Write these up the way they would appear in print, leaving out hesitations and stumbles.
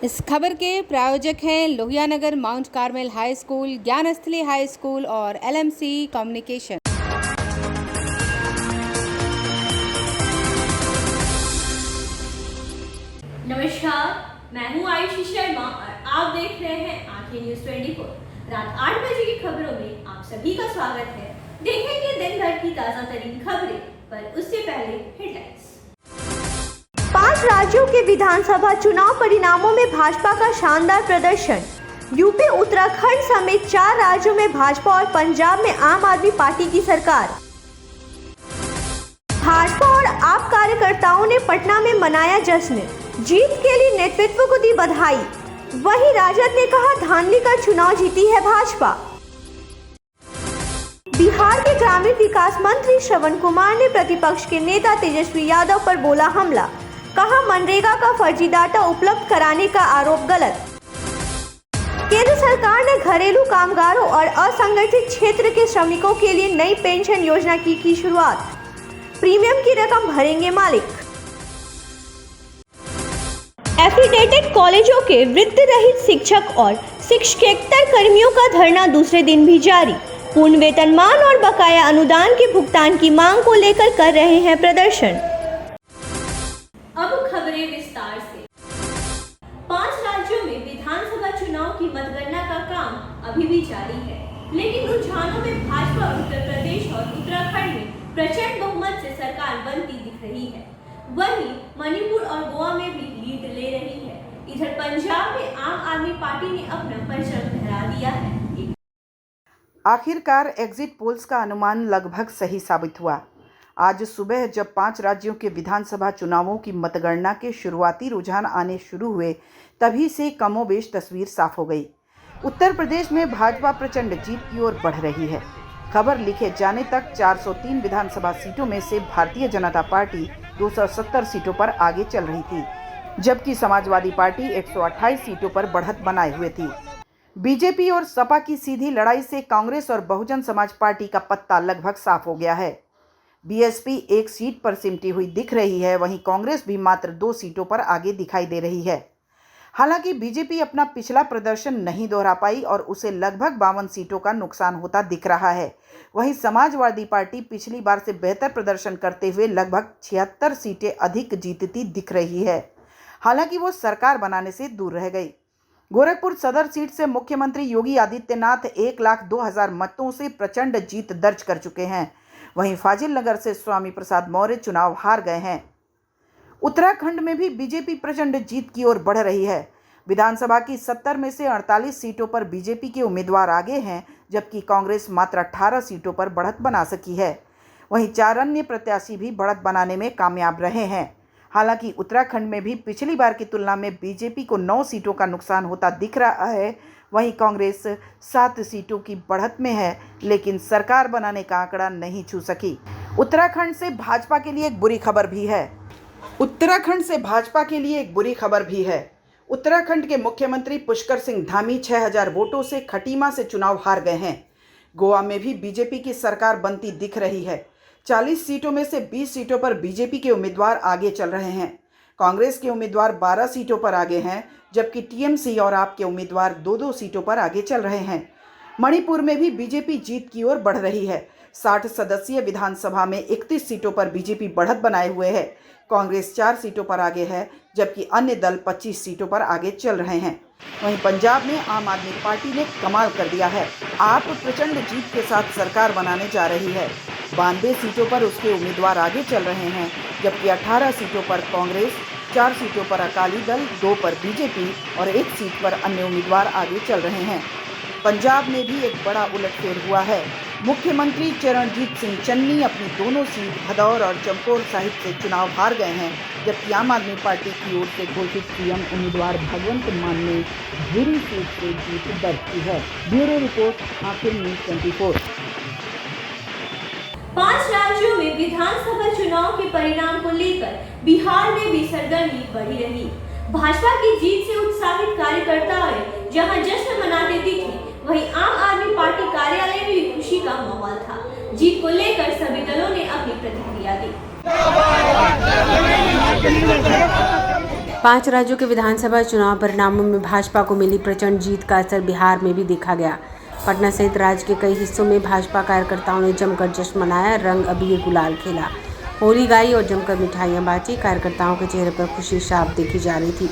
इस खबर के प्रायोजक हैं Lohianagar mount Carmel high school, Gyansthali high school और LMC कम्युनिकेशन। नमस्कार, मैं हूं आयुषी शर्मा और आप देख रहे हैं आंखें न्यूज 24। रात 8 बजे की खबरों में आप सभी का स्वागत है। देखेंगे दिन भर की ताजा तरीन खबरें, पर उससे पहले हेडलाइंस। 5 राज्यों के विधानसभा चुनाव परिणामों में भाजपा का शानदार प्रदर्शन। यूपी, उत्तराखंड समेत 4 राज्यों में भाजपा और पंजाब में आम आदमी पार्टी की सरकार। भाजपा और आप कार्यकर्ताओं ने पटना में मनाया जश्न, जीत के लिए नेतृत्व को दी बधाई। वहीं राजद ने कहा धांधली का चुनाव जीती है भाजपा। बिहार के ग्रामीण विकास मंत्री श्रवण कुमार ने प्रतिपक्ष के नेता तेजस्वी यादव पर बोला हमला, कहा मनरेगा का फर्जी डाटा उपलब्ध कराने का आरोप गलत। केंद्र सरकार ने घरेलू कामगारों और असंगठित क्षेत्र के श्रमिकों के लिए नई पेंशन योजना की शुरुआत। प्रीमियम की रकम भरेंगे मालिक। एफिडेटेड कॉलेजों के वृत्ति रहित शिक्षक और शिक्षकेतर कर्मियों का धरना दूसरे दिन भी जारी। पूर्ण वेतनमान और बकाया अनुदान के भुगतान की मांग को लेकर कर रहे हैं प्रदर्शन। अब खबरें विस्तार से। 5 राज्यों में विधानसभा चुनाव की मतगणना का काम अभी भी जारी है, लेकिन रुझानों में भाजपा उत्तर प्रदेश और उत्तराखंड में प्रचंड बहुमत से सरकार बनती दिख रही है। वहीं मणिपुर और गोवा में भी लीड ले रही है। इधर पंजाब में आम आदमी पार्टी ने अपना परचम लहरा दिया है। आखिरकार एग्जिट पोल्स का अनुमान लगभग सही साबित हुआ। आज सुबह जब 5 राज्यों के विधानसभा चुनावों की मतगणना के शुरुआती रुझान आने शुरू हुए, तभी से कमोबेश तस्वीर साफ हो गई। उत्तर प्रदेश में भाजपा प्रचंड जीत की ओर बढ़ रही है। खबर लिखे जाने तक 403 विधानसभा सीटों में से भारतीय जनता पार्टी 270 सीटों पर आगे चल रही थी, जबकि समाजवादी पार्टी 128 सीटों पर बढ़त बनाए हुए थी। बीजेपी और सपा की सीधी लड़ाई से कांग्रेस और बहुजन समाज पार्टी का पत्ता लगभग साफ हो गया है। बीएसपी 1 सीट पर सिमटी हुई दिख रही है, वहीं कांग्रेस भी मात्र 2 सीटों पर आगे दिखाई दे रही है। हालांकि बीजेपी अपना पिछला प्रदर्शन नहीं दोहरा पाई और उसे लगभग 52 सीटों का नुकसान होता दिख रहा है। वहीं समाजवादी पार्टी पिछली बार से बेहतर प्रदर्शन करते हुए लगभग 76 सीटें अधिक जीतती दिख रही है। हालांकि वो सरकार बनाने से दूर रह गई। गोरखपुर सदर सीट से मुख्यमंत्री योगी आदित्यनाथ 1,02,000 मतों से प्रचंड जीत दर्ज कर चुके हैं। वहीं फाजिल नगर से स्वामी प्रसाद मौर्य चुनाव हार गए हैं। उत्तराखंड में भी बीजेपी प्रचंड जीत की ओर बढ़ रही है। विधानसभा की 70 में से 48 सीटों पर बीजेपी के उम्मीदवार आगे हैं, जबकि कांग्रेस मात्र 18 सीटों पर बढ़त बना सकी है। वहीं 4 अन्य प्रत्याशी भी बढ़त बनाने में कामयाब रहे हैं। हालांकि उत्तराखंड में भी पिछली बार की तुलना में बीजेपी को 9 सीटों का नुकसान होता दिख रहा है। वहीं कांग्रेस 7 सीटों की बढ़त में है, लेकिन सरकार बनाने का आंकड़ा नहीं छू सकी। उत्तराखंड से भाजपा के लिए एक बुरी खबर भी है। उत्तराखंड के मुख्यमंत्री पुष्कर सिंह धामी 6000 वोटों से खटीमा से चुनाव हार गए हैं। गोवा में भी बीजेपी की सरकार बनती दिख रही है। 40 सीटों में से 20 सीटों पर बीजेपी के उम्मीदवार आगे चल रहे हैं। कांग्रेस के उम्मीदवार 12 सीटों पर आगे हैं, जबकि टीएमसी और आप के उम्मीदवार 2-2 सीटों पर आगे चल रहे हैं। मणिपुर में भी बीजेपी जीत की ओर बढ़ रही है। 60 सदस्यीय विधानसभा में 31 सीटों पर बीजेपी बढ़त बनाए हुए है। कांग्रेस 4 सीटों पर आगे है, जबकि अन्य दल 25 सीटों पर आगे चल रहे हैं। वहीं पंजाब में आम आदमी पार्टी ने कमाल कर दिया है। आप प्रचंड जीत के साथ सरकार बनाने जा रही है। 92 सीटों पर उसके उम्मीदवार आगे चल रहे हैं, जबकि 18 सीटों पर कांग्रेस, 4 सीटों पर अकाली दल, 2 पर बीजेपी और 1 सीट पर अन्य उम्मीदवार आगे चल रहे हैं। पंजाब में भी एक बड़ा उलटफेर हुआ है। मुख्यमंत्री चरणजीत सिंह चन्नी अपनी दोनों सीट भदौर और चमकौर साहिब से चुनाव हार गए हैं, जबकि आम आदमी पार्टी की ओर से घोषित सीएम उम्मीदवार भगवंत मान ने धुरी सीट से जीत दर्ज की है। ब्यूरो रिपोर्ट, आंखें न्यूज 24। 5 राज्यों में विधानसभा चुनाव के परिणाम को लेकर बिहार में भी सरगर्मी बढ़ी रही। भाजपा की जीत से उत्साहित कार्यकर्ताओं जहां जश्न मनाते दिखे, वहीं आम आदमी पार्टी कार्यालय में भी खुशी का माहौल था। जीत को लेकर सभी दलों ने अपनी प्रतिक्रिया दी। 5 राज्यों के विधानसभा चुनाव परिणामों में भाजपा को मिली प्रचंड जीत का असर बिहार में भी देखा गया। पटना सहित राज्य के कई हिस्सों में भाजपा कार्यकर्ताओं ने जमकर जश्न मनाया, रंग अबीर गुलाल खेला, होली गाई और जमकर मिठाइयां बांटी। कार्यकर्ताओं के चेहरे पर खुशी साफ देखी जा रही थी।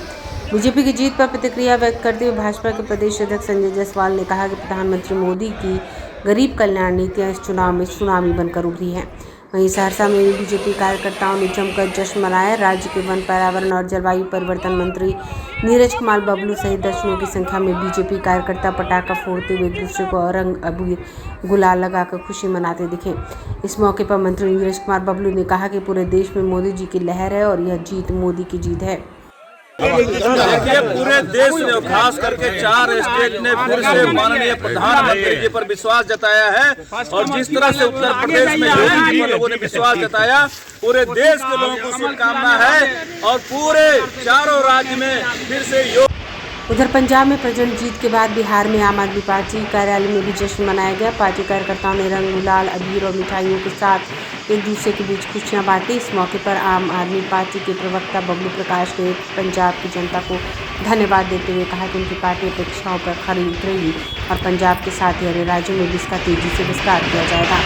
बीजेपी की जीत पर प्रतिक्रिया व्यक्त करते हुए भाजपा के प्रदेश अध्यक्ष संजय जायसवाल ने कहा कि प्रधानमंत्री मोदी की गरीब कल्याण नीतियां इस चुनाव में सुनामी बनकर उभरी हैं। वहीं सहरसा में भी बीजेपी कार्यकर्ताओं ने जमकर जश्न मनाया। राज्य के वन, पर्यावरण और जलवायु परिवर्तन मंत्री नीरज कुमार बबलू सहित दर्जनों की संख्या में बीजेपी कार्यकर्ता पटाखा फोड़ते हुए एक दूसरे को रंग अबीर गुलाल लगाकर खुशी मनाते दिखे। इस मौके पर मंत्री नीरज कुमार बबलू ने कहा कि पूरे देश में मोदी जी की लहर है और यह जीत मोदी की जीत है। देखिए, पूरे देश ने खास करके 4 स्टेट ने फिर से माननीय प्रधानमंत्री जी पर विश्वास जताया है और जिस तरह से उत्तर प्रदेश में योगी जी पर लोगों ने विश्वास जताया, पूरे देश के लोगों को शुभकामना है और पूरे 4 राज्य में फिर से उधर पंजाब में प्रचंड जीत के बाद बिहार में आम आदमी पार्टी कार्यालय में भी जश्न मनाया गया। पार्टी कार्यकर्ताओं ने रंग, गुलाल, अबीर और मिठाइयों के साथ एक दूसरे के बीच खुशियां बांटी। इस मौके पर आम आदमी पार्टी के प्रवक्ता बबलू प्रकाश ने पंजाब की जनता को धन्यवाद देते हुए कहा कि उनकी पार्टी अपेक्षाओं पर खरी उतरेगी और पंजाब के साथ ही अन्य राज्यों में भी इसका तेजी से विस्तार किया जाएगा।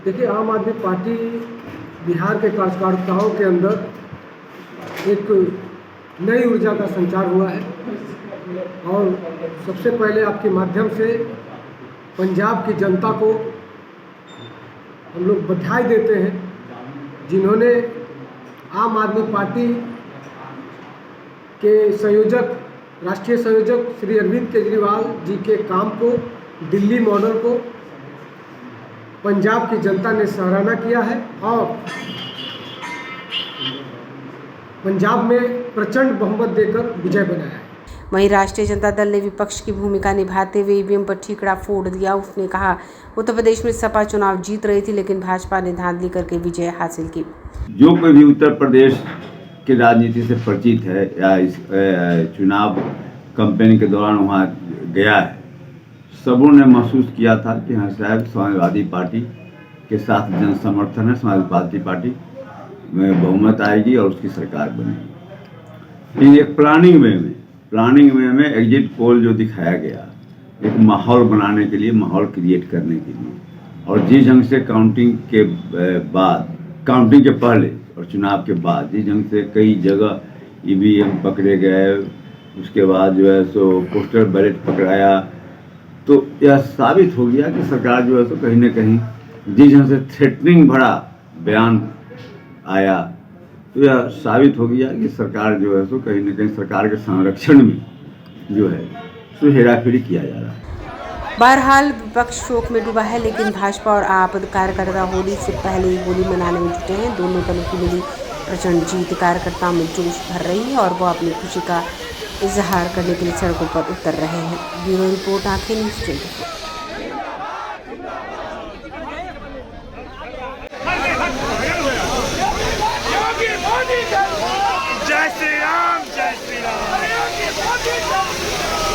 देखिए, आम आदमी पार्टी बिहार के कार्यकर्ताओं के अंदर एक नई ऊर्जा का संचार हुआ है और सबसे पहले आपके माध्यम से पंजाब की जनता को हम लोग बधाई देते हैं, जिन्होंने आम आदमी पार्टी के संयोजक, राष्ट्रीय संयोजक श्री अरविंद केजरीवाल जी के काम को, दिल्ली मॉडल को पंजाब की जनता ने सराहना किया है और पंजाब में प्रचंड बहुमत देकर विजय बनाया है। वहीं राष्ट्रीय जनता दल ने विपक्ष की भूमिका निभाते हुए ईवीएम पर ठीकरा फोड़ दिया। उसने कहा, उत्तर प्रदेश में सपा चुनाव जीत रही थी लेकिन भाजपा ने धांधली करके विजय हासिल की। जो कोई भी उत्तर प्रदेश की राजनीति से परिचित है या इस चुनाव कैंपेन के दौरान वहाँ गया है, सबों ने महसूस किया था कि हाँ साहब, समाजवादी पार्टी के साथ जन समर्थन है, समाजवादी पार्टी में बहुमत आएगी और उसकी सरकार बनेगी। लेकिन एक प्लानिंग वे में एग्जिट पोल जो दिखाया गया, एक माहौल बनाने के लिए, माहौल क्रिएट करने के लिए, और जिस ढंग से काउंटिंग के बाद, काउंटिंग के पहले और चुनाव के बाद जिस ढंग से कई जगह ईवीएम पकड़े गए, उसके बाद जो है सो पोस्टल बैलेट पकड़ाया, तो यह साबित हो गया कि सरकार जो है तो कहीं न कहीं जिस ढंग से थ्रेटनिंग भरा बयान आया, तो यह साबित हो गया कि सरकार जो है तो कहीं न कहीं सरकार के संरक्षण में जो है सो हेराफेरी किया जा रहा है। बहरहाल विपक्ष शोक में डूबा है लेकिन भाजपा और आप कार्यकर्ता होली से पहले ही होली मनाने में जुटे हैं। दोनों दलों की मिली प्रचंड जीत कार्यकर्ताओं में जोश भर रही है और वो अपनी खुशी का इजहार करने के लिए सड़कों पर उतर रहे हैं। ब्यूरो रिपोर्ट, आंखें न्यूज़ 24। जय श्री राम, जय श्री राम,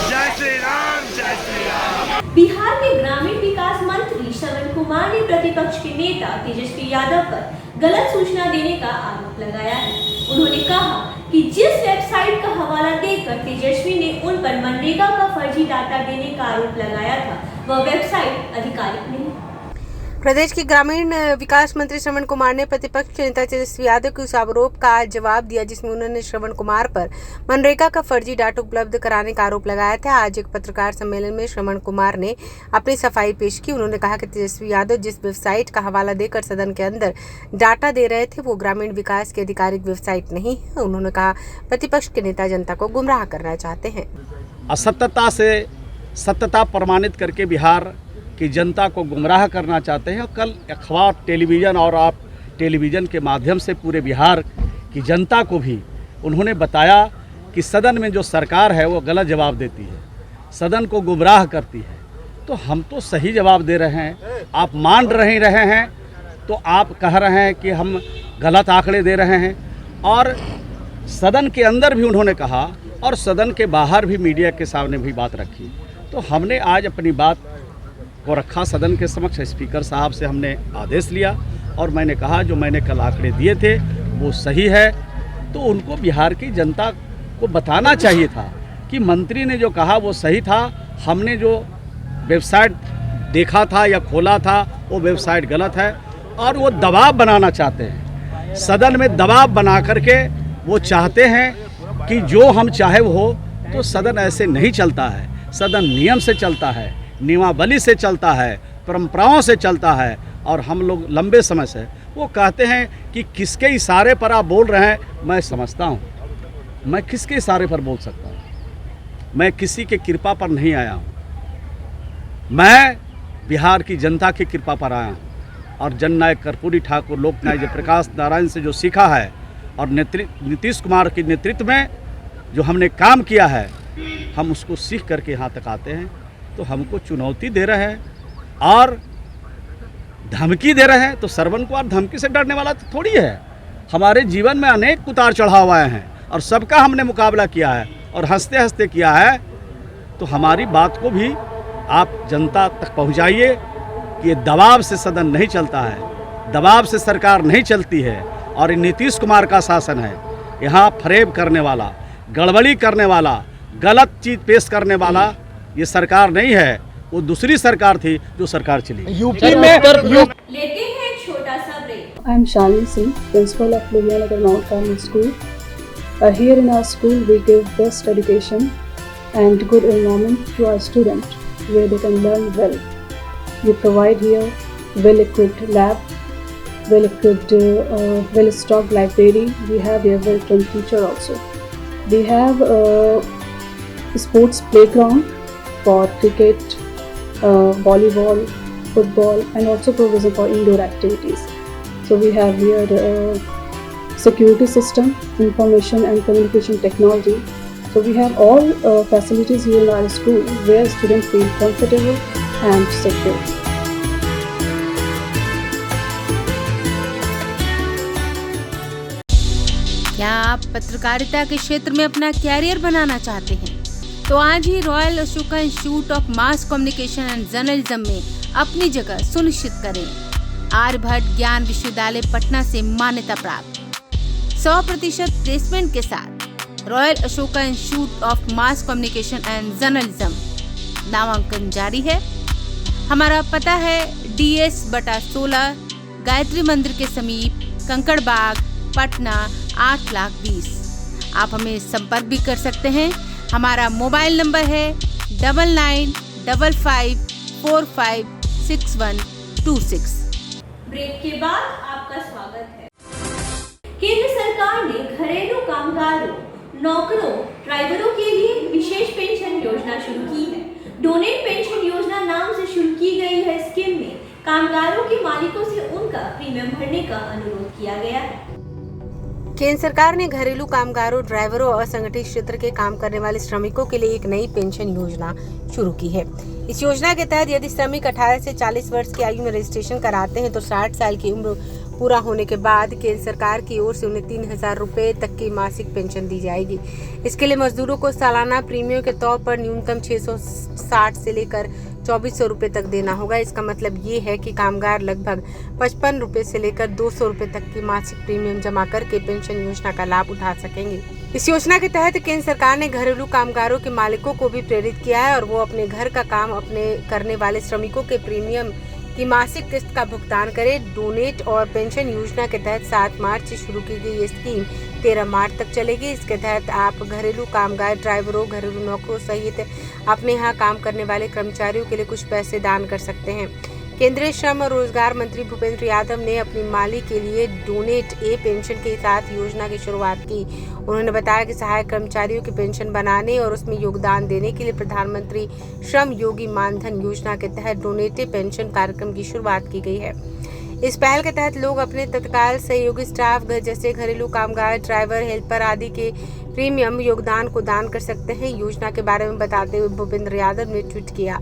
जय श्री राम, जय श्री राम। बिहार के ग्रामीण विकास मंत्री श्रवण कुमार ने प्रतिपक्ष के नेता तेजस्वी यादव पर गलत सूचना देने का आरोप लगाया है। उन्होंने कहा कि जिस वेबसाइट का हवाला देकर तेजस्वी ने उन पर मनरेगा का फर्जी डाटा देने का आरोप लगाया था, वह वेबसाइट आधिकारिक नहीं। प्रदेश के ग्रामीण विकास मंत्री श्रवण कुमार ने प्रतिपक्ष के नेता तेजस्वी यादव के उस आरोप का जवाब दिया जिसमें उन्होंने श्रवण कुमार पर मनरेगा का फर्जी डाटा उपलब्ध कराने का आरोप लगाया था। आज एक पत्रकार सम्मेलन में श्रवण कुमार ने अपनी सफाई पेश की। उन्होंने कहा कि तेजस्वी यादव जिस वेबसाइट का हवाला देकर सदन के अंदर डाटा दे रहे थे वो ग्रामीण विकास की आधिकारिक वेबसाइट नहीं है। उन्होंने कहा प्रतिपक्ष के नेता जनता को गुमराह करना चाहते हैं। असत्यता से सत्यता प्रमाणित करके बिहार की जनता को गुमराह करना चाहते हैं। कल अखबार, टेलीविज़न और आप टेलीविज़न के माध्यम से पूरे बिहार की जनता को भी उन्होंने बताया कि सदन में जो सरकार है वो गलत जवाब देती है, सदन को गुमराह करती है। तो हम तो सही जवाब दे रहे हैं, आप मान रहे हैं तो आप कह रहे हैं कि हम गलत आंकड़े दे रहे हैं। और सदन के अंदर भी उन्होंने कहा और सदन के बाहर भी मीडिया के सामने भी बात रखी। तो हमने आज अपनी बात को रखा सदन के समक्ष, स्पीकर साहब से हमने आदेश लिया और मैंने कहा जो मैंने कल आंकड़े दिए थे वो सही है। तो उनको बिहार की जनता को बताना चाहिए था कि मंत्री ने जो कहा वो सही था, हमने जो वेबसाइट देखा था या खोला था वो वेबसाइट गलत है। और वो दबाव बनाना चाहते हैं, सदन में दबाव बना करके वो चाहते हैं कि जो हम चाहे वो हो। तो सदन ऐसे नहीं चलता है, सदन नियम से चलता है, नियमावली से चलता है, परंपराओं से चलता है। और हम लोग लंबे समय से वो कहते हैं कि किसके इशारे पर आप बोल रहे हैं। मैं समझता हूँ मैं किसके इशारे पर बोल सकता हूँ, मैं किसी के कृपा पर नहीं आया हूँ, मैं बिहार की जनता की कृपा पर आया हूँ। और जननायक कर्पूरी ठाकुर, लोकनायक जयप्रकाश नारायण से जो सीखा है और नीतीश कुमार के नेतृत्व में जो हमने काम किया है, हम उसको सीख करके यहाँ तक आते हैं। तो हमको चुनौती दे रहे हैं और धमकी दे रहे हैं। तो श्रवण कुमार धमकी से डरने वाला तो थोड़ी है। हमारे जीवन में अनेक उतार चढ़ाव आए हैं और सबका हमने मुकाबला किया है और हंसते हंसते किया है। तो हमारी बात को भी आप जनता तक पहुंचाइए कि दबाव से सदन नहीं चलता है, दबाव से सरकार नहीं चलती है। और नीतीश कुमार का शासन है, यहाँ फरेब करने वाला, गड़बड़ी करने वाला, गलत चीज़ पेश करने वाला ये सरकार नहीं है। वो दूसरी सरकार थी जो सरकार चली लेते हैं एक छोटा सा break. I am Shalini Singh, principal of Luhianagar Mount Carmel School. Here in our school, we give best education and good environment to our students, where they can learn well. We provide here well-equipped lab, well-equipped, well-stocked library. We have here well-trained teacher also. We have a sports playground for cricket, volleyball, football, and also provision for indoor activities. So we have here security system, information and communication technology. So we have all facilities here in our school where students feel comfortable and secure. क्या आप पत्रकारिता के क्षेत्र में अपना career बनाना चाहते हैं? तो आज ही royal Ashoka institute of mass communication and journalism में अपनी जगह सुनिश्चित करें। आर्यभट्ट ज्ञान विश्वविद्यालय पटना से मान्यता प्राप्त 100% प्लेसमेंट के साथ royal Ashoka institute of mass communication and journalism नामांकन जारी है। हमारा पता है DS/16 गायत्री मंदिर के समीप, कंकड़ बाग, पटना 8,20,000। आप हमें संपर्क भी कर सकते हैं। हमारा मोबाइल नंबर है 9955456126। ब्रेक के बाद आपका स्वागत है। केंद्र सरकार ने घरेलू कामगारों, नौकरों, ड्राइवरों के लिए विशेष पेंशन योजना शुरू की है। डोनेट पेंशन योजना नाम से शुरू की गई है स्कीम में कामगारों के मालिकों से उनका प्रीमियम भरने का अनुरोध किया गया है। केंद्र सरकार ने घरेलू कामगारों, ड्राइवरों और असंगठित क्षेत्र के काम करने वाले श्रमिकों के लिए एक नई पेंशन योजना शुरू की है। इस योजना के तहत यदि श्रमिक 18 से 40 वर्ष की आयु में रजिस्ट्रेशन कराते हैं तो 60 साल की उम्र पूरा होने के बाद केंद्र सरकार की ओर से उन्हें 3,000 रुपए तक की मासिक पेंशन दी जाएगी। इसके लिए मजदूरों को सालाना प्रीमियम के तौर पर न्यूनतम 660 से लेकर 2,400 रुपए तक देना होगा। इसका मतलब ये है कि कामगार लगभग 55 रुपए से लेकर 200 रुपए तक की मासिक प्रीमियम जमा करके पेंशन योजना का लाभ उठा सकेंगे। इस योजना के तहत केंद्र सरकार ने घरेलू कामगारों के मालिकों को भी प्रेरित किया है और वो अपने घर का काम अपने करने वाले श्रमिकों के प्रीमियम की मासिक किस्त का भुगतान करे। डोनेट और पेंशन योजना के तहत 7 मार्च से शुरू की गई ये स्कीम 13 मार्च तक चलेगी। इसके तहत आप घरेलू कामगार, ड्राइवरों, घरेलू नौकरों सहित अपने यहाँ काम करने वाले कर्मचारियों के लिए कुछ पैसे दान कर सकते हैं। केंद्रीय श्रम और रोजगार मंत्री भूपेंद्र यादव ने अपनी माली के लिए डोनेट ए पेंशन के साथ योजना की शुरुआत की। उन्होंने बताया कि सहायक कर्मचारियों की पेंशन बनाने और उसमें योगदान देने के लिए प्रधानमंत्री श्रम योगी मानधन योजना के तहत डोनेट ए पेंशन कार्यक्रम की शुरुआत की गई है। इस पहल के तहत लोग अपने तत्काल सहयोगी स्टाफ, घर जैसे घरेलू कामगार, ड्राइवर, हेल्पर आदि के प्रीमियम योगदान को दान कर सकते हैं। योजना के बारे में बताते हुए भूपेंद्र यादव ने ट्वीट किया,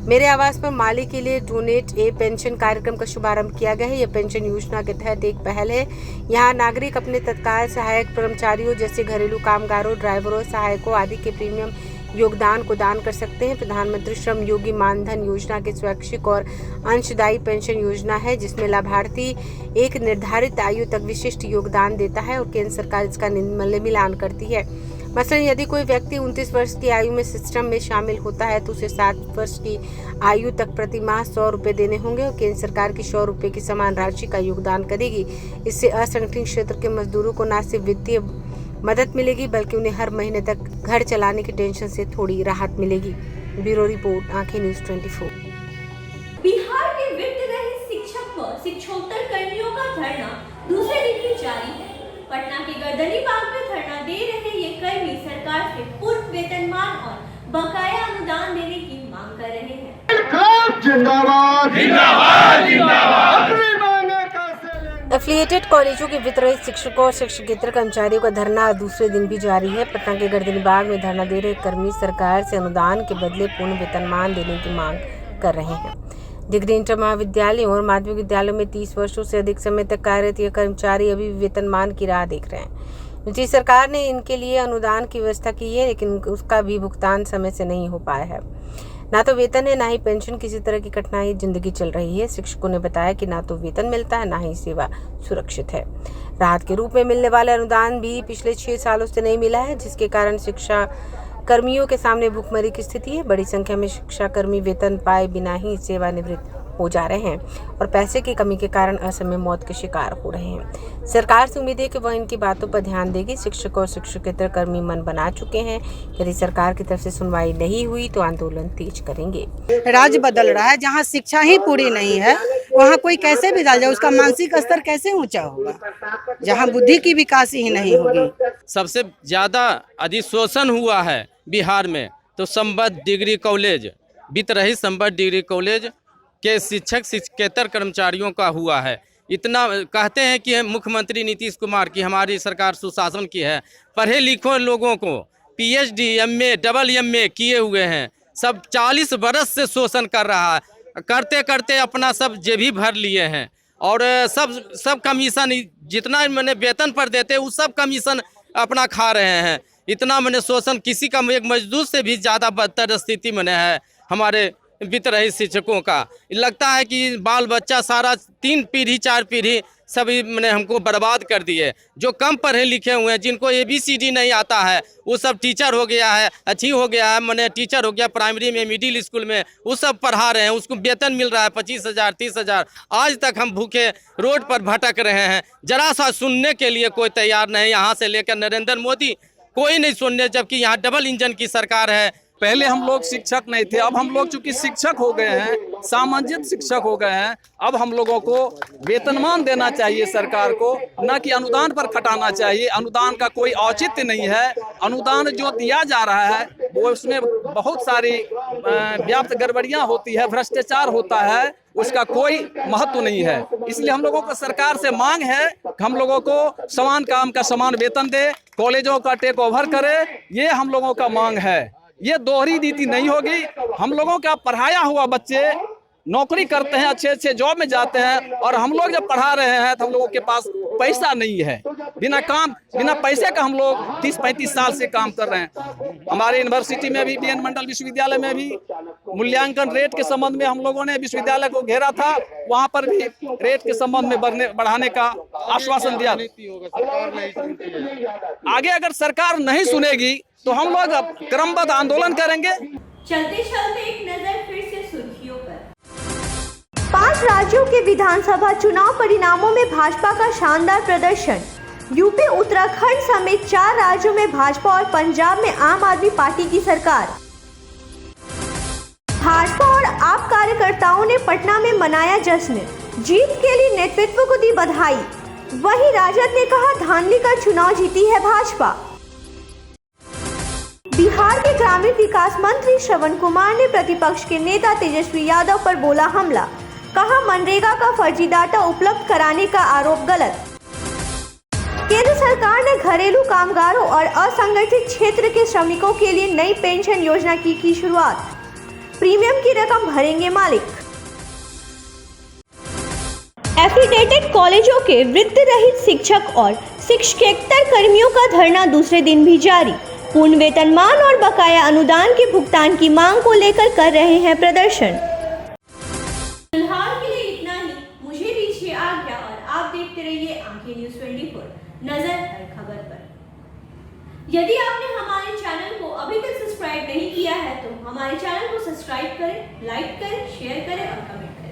मेरे आवास पर माली के लिए डोनेट ए पेंशन कार्यक्रम का शुभारंभ किया गया है। यह पेंशन योजना के तहत एक पहल है। यहाँ नागरिक अपने तत्काल सहायक कर्मचारियों जैसे घरेलू कामगारों, ड्राइवरों, सहायकों आदि के प्रीमियम योगदान को दान कर सकते हैं। प्रधानमंत्री श्रम योगी मानधन योजना के स्वैच्छिक और अंशदायी पेंशन योजना है, जिसमें लाभार्थी एक निर्धारित आयु तक विशिष्ट योगदान देता है और केंद्र सरकार इसका मिलान करती है। मसलन यदि कोई व्यक्ति 29 वर्ष की आयु में सिस्टम में शामिल होता है तो उसे 60 वर्ष की आयु तक प्रति माह 100 रुपये देने होंगे और केंद्र सरकार की 100 रुपये की समान राशि का योगदान करेगी। इससे असंगठित क्षेत्र के मजदूरों को न सिर्फ वित्तीय मदद मिलेगी बल्कि उन्हें हर महीने तक घर चलाने की टेंशन से थोड़ी राहत मिलेगी। ब्यूरो रिपोर्ट, आंखें न्यूज़ 24। बिहार के वित्त रहित शिक्षक व शिक्षकोत्तर कर्मियों का धरना दूसरे दिन भी जारी है। पटना के गर्दनी बाग में धरना दे रहे ये कर्मी सरकार से पूर्व वेतनमान और बकाया अनुदान देने की मांग कर रहे हैं। जिंदाबाद जिंदाबाद जिंदाबाद। एफिलिएटेड कॉलेजों के वित्तरहित शिक्षकों और शिक्षकेतर कर्मचारियों का धरना दूसरे दिन भी जारी है। पटना के गर्दनी बाग में धरना दे रहे कर्मी सरकार से अनुदान के बदले पूर्ण वेतनमान देने की मांग कर रहे हैं। डिग्री इंटर महाविद्यालयों और माध्यमिक विद्यालयों में 30 वर्षों से अधिक समय तक कार्यरत ये कर्मचारी अभी वेतनमान की राह देख रहे हैं। नीतीश सरकार ने इनके लिए अनुदान की व्यवस्था की है, लेकिन उसका भी भुगतान समय से नहीं हो पाया है। ना तो वेतन है, ना ही पेंशन। किसी तरह की कठिनाई जिंदगी चल रही है। शिक्षकों ने बताया कि ना तो वेतन मिलता है, ना ही सेवा सुरक्षित है। राहत के रूप में मिलने वाला अनुदान भी पिछले 6 सालों से नहीं मिला है, जिसके कारण शिक्षा कर्मियों के सामने भूखमरी की स्थिति है। बड़ी संख्या में शिक्षा कर्मी वेतन पाए बिना ही सेवानिवृत्त हो जा रहे हैं और पैसे की कमी के कारण असमय मौत के शिकार हो रहे हैं। सरकार से उम्मीद है कि वह इनकी बातों पर ध्यान देगी। शिक्षक और शिक्षकेतर कर्मी मन बना चुके हैं। यदि सरकार की तरफ से सुनवाई नहीं हुई तो आंदोलन तेज करेंगे। राज्य बदल रहा है, जहाँ शिक्षा ही पूरी नहीं है वहाँ कोई कैसे भी डाल जाए, उसका मानसिक स्तर कैसे ऊंचा होगा, जहाँ बुद्धि की विकास ही नहीं होगी। सबसे ज्यादा अधिशोषण हुआ है बिहार में तो संबद्ध डिग्री कॉलेज, वित्त रहित संबद्ध डिग्री कॉलेज के शिक्षक शिक्षकेतर कर्मचारियों का हुआ है। इतना कहते हैं कि मुख्यमंत्री नीतीश कुमार की हमारी सरकार सुशासन की है। पढ़े लिखे लोगों को PhD MA डबल MA किए हुए हैं, सब 40 बरस से शोषण कर रहा है। करते करते अपना सब जेबी भर लिए हैं और सब कमीशन जितना मैंने वेतन पर देते वो सब कमीशन अपना खा रहे हैं। इतना मैंने शोषण, किसी का एक मजदूर से भी ज़्यादा बदतर स्थिति में है हमारे वित्त रहित शिक्षकों का। लगता है कि बाल बच्चा सारा 3 पीढ़ी 4 पीढ़ी सभी मैंने हमको बर्बाद कर दिए। जो कम पढ़े लिखे हुए हैं, जिनको ABCD नहीं आता है, वो सब टीचर हो गया है, अच्छी हो गया है, मैंने टीचर हो गया प्राइमरी में, मिडिल स्कूल में, वो सब पढ़ा रहे हैं। उसको वेतन मिल रहा है 25,000 30,000। आज तक हम भूखे रोड पर भटक रहे हैं। जरा सा सुनने के लिए कोई तैयार नहीं। यहाँ से लेकर नरेंद्र मोदी कोई नहीं सुनने, जबकि यहाँ डबल इंजन की सरकार है। पहले हम लोग शिक्षक नहीं थे, अब हम लोग चूंकि शिक्षक हो गए हैं, सामाजिक शिक्षक हो गए हैं, अब हम लोगों को वेतनमान देना चाहिए सरकार को, न कि अनुदान पर खटाना चाहिए। अनुदान का कोई औचित्य नहीं है। अनुदान जो दिया जा रहा है वो उसमें बहुत सारी व्याप्त गड़बड़ियां होती है, भ्रष्टाचार होता है, उसका कोई महत्व नहीं है। इसलिए हम लोगों को सरकार से मांग है कि हम लोगों को समान काम का समान वेतन दे, कॉलेजों का टेक ओवर करे। ये हम लोगों का मांग है। ये दोहरी नीति नहीं होगी। हम लोगों का पढ़ाया हुआ बच्चे नौकरी करते हैं, अच्छे अच्छे जॉब में जाते हैं, और हम लोग जब पढ़ा रहे हैं तो हम लोगों के पास पैसा नहीं है। बिना पैसे का हम लोग 30-35 साल से काम कर रहे हैं। हमारे यूनिवर्सिटी में भी, DN मंडल विश्वविद्यालय में भी मूल्यांकन रेट के संबंध में हम लोगों ने विश्वविद्यालय को घेरा था। वहाँ पर भी रेट के संबंध में बढ़ाने का आश्वासन दिया। आगे अगर सरकार नहीं सुनेगी तो हम लोग क्रमबद्ध आंदोलन करेंगे। चलते चलते एक नजर फिर से सुर्खियों पर। 5 राज्यों के विधानसभा चुनाव परिणामों में भाजपा का शानदार प्रदर्शन। यूपी, उत्तराखंड समेत 4 राज्यों में भाजपा और पंजाब में आम आदमी पार्टी की सरकार। भाजपा और आप कार्यकर्ताओं ने पटना में मनाया जश्न, जीत के लिए नेतृत्व को दी बधाई। वहीं राजद ने कहा धांधली का चुनाव जीती है भाजपा। बिहार के ग्रामीण विकास मंत्री श्रवण कुमार ने प्रतिपक्ष के नेता तेजस्वी यादव पर बोला हमला, कहा मनरेगा का फर्जी डाटा उपलब्ध कराने का आरोप गलत। केंद्र सरकार ने घरेलू कामगारों और असंगठित क्षेत्र के श्रमिकों के लिए नई पेंशन योजना की शुरुआत। प्रीमियम की रकम भरेंगे मालिक। एफिडेटेड कॉलेजों के वित्त रहित शिक्षक और शिक्षकेतर कर्मियों का धरना दूसरे दिन भी जारी। पूर्ण वेतनमान और बकाया अनुदान के भुगतान की मांग को लेकर कर रहे हैं प्रदर्शन। फिलहाल के लिए इतना ही। मुझे दीजिए आज्ञा और आप देखते रहिए आंखें न्यूज़ 24, नजर हर खबर पर। यदि आपने हमारे चैनल को अभी तक सब्सक्राइब नहीं किया है तो हमारे चैनल को सब्सक्राइब करें, लाइक करें, शेयर करें और कमेंट करें।